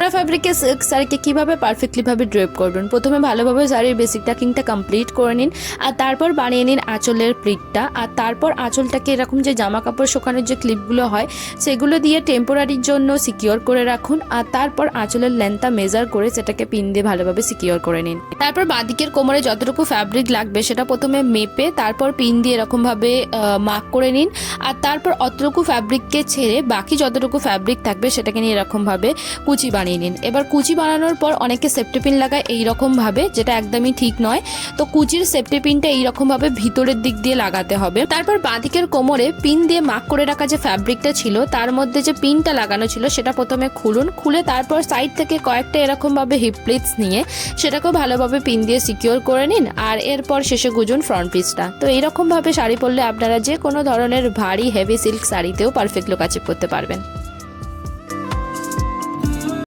কোটা ফ্যাব্রিকের সিল্ক শাড়িকে কীভাবে পারফেক্টলিভাবে ড্রেপ করবেন। প্রথমে ভালোভাবে শাড়ির বেসিক টাকিংটা কমপ্লিট করে নিন, আর তারপর বানিয়ে নিন আঁচলের প্লিটটা। আর তারপর আঁচলটাকে এরকম যে জামা কাপড় শোকানোর যে ক্লিপগুলো হয় সেগুলো দিয়ে টেম্পোরারির জন্য সিকিওর করে রাখুন। আর তারপর আঁচলের লেন্থটা মেজার করে সেটাকে পিন দিয়ে ভালোভাবে সিকিওর করে নিন। তারপর বাঁদিকের কোমরে যতটুকু ফ্যাব্রিক লাগবে সেটা প্রথমে মেপে তারপর পিন দিয়ে এরকমভাবে মার্ক করে নিন। আর তারপর অতটুকু ফ্যাব্রিককে ছেড়ে বাকি যতটুকু ফ্যাব্রিক থাকবে সেটাকে নিয়ে এরকমভাবে কুচি বানিয়ে নিন। এবার কুচি বানানোর পর অনেকে সেফটি পিন লাগায় এইরকমভাবে, যেটা একদমই ঠিক নয়। তো কুচির সেফটি পিনটা এইরকমভাবে ভিতরের দিক দিয়ে লাগাতে হবে। তারপর বাঁদিকের কোমরে পিন দিয়ে মার্ক করে রাখা যে ফ্যাব্রিকটা ছিল তার মধ্যে যে পিনটা লাগানো ছিল সেটা প্রথমে খুলুন। খুলে তারপর সাইড থেকে কয়েকটা এরকমভাবে হিপ প্লিটস নিয়ে সেটাকেও ভালোভাবে পিন দিয়ে সিকিওর করে নিন। আর এরপর শেষে গুজুন ফ্রন্ট পিসটা। তো এইরকমভাবে শাড়ি পরলে আপনারা যে কোনো ধরনের ভারী হেভি সিল্ক শাড়িতেও পারফেক্ট লুক অ্যাচিভ করতে পারবেন।